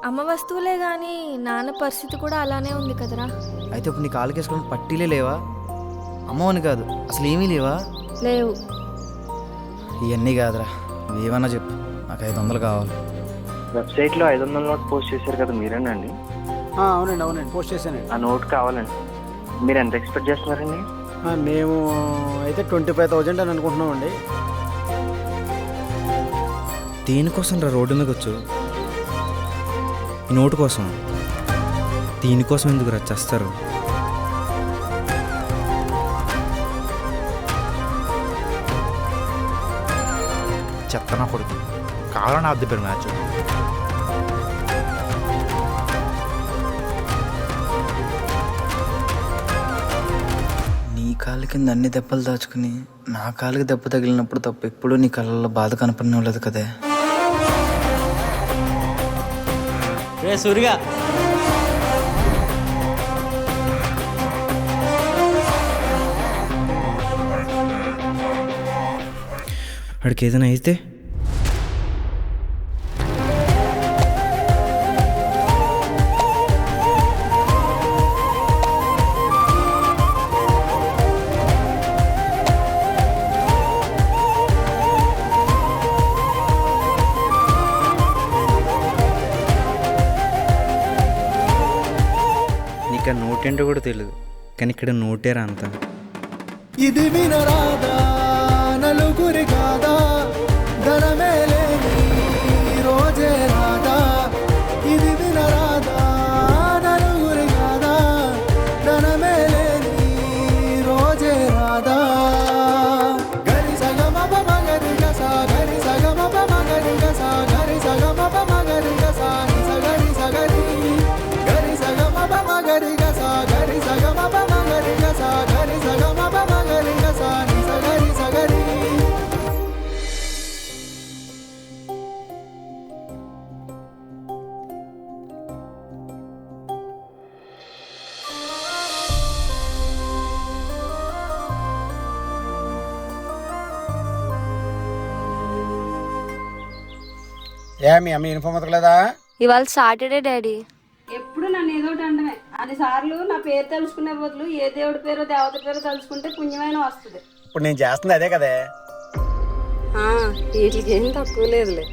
అమ్మ వస్తువులే కానీ నాన్న పరిస్థితి కూడా అలానే ఉంది కదరా. అయితే ఇప్పుడు నీ కాలుకి వేసుకుని పట్టీలే లేవా? అమ్మవని కాదు అసలు ఏమీ లేవా? లేవు. ఇవన్నీ కాదురా, ఏమన్నా చెప్పు, నాకు 500 కావాలి. వెబ్సైట్లో 500 నోట్ పోస్ట్ చేశారు కదా మీరేనండి? అవునండి అవునండి పోస్ట్ చేశానండి. ఆ నోట్ కావాలండి. మీరు ఎంత ఎక్స్పెక్ట్ చేస్తున్నారండి? మేము అయితే 25,000 అని అనుకుంటున్నామండి. దేనికోసం రా రోడ్డు మీదకి వచ్చు? ఈ నోటు కోసం. దీనికోసం ఎందుకు రచ్చేస్తారు? చెత్తనా కొడుకు కావాలని అద్దె పేరు మ్యాచ్. నీ కాలు కింద అన్ని దెబ్బలు దాచుకుని నా కాలుకి దెబ్బ తగిలినప్పుడు తప్ప ఎప్పుడూ నీ కళ్ళల్లో బాధ కనపడలేదు కదే. రే సూరిగా, వాడికి ఏదైనా అయితే నీకు ఆ నోట్ ఏంటో కూడా తెలియదు, కానీ ఇక్కడ నోటేరా అంతా. ఇది వినరాదా నలుగురి కాదా, ధనమేలేని రోజే రాదా. ఇది వినరాదా నలుగురి కాదా, ధనమేలేని రోజే రాదా. గరి సగమప మగరి గసా, గరి సగమప మగరి గసా, గరి సగమప మగరి గసా, నిసగరి సగరి. గరి సగమప మగరి గసా, గరి సగమప మగరి గసా, గరి సగమప మగరి గసా, నిసగరి సగరి. మీ అమ్మ యూనిఫామ్ ఉతకలేదా? ఇవాళ సాటర్డే డాడీ. ఎప్పుడు నన్ను ఏదో ఒకటి అంటమే. అన్నిసార్లు నా పేరు తెలుసుకునే బదులు ఏ దేవుడి పేరో దేవత పేరో తెలుసుకుంటే పుణ్యమైన వస్తుంది. ఇప్పుడు నేను చేస్తుంది అదే కదే. వీటికి ఏం తక్కువ లేదులే.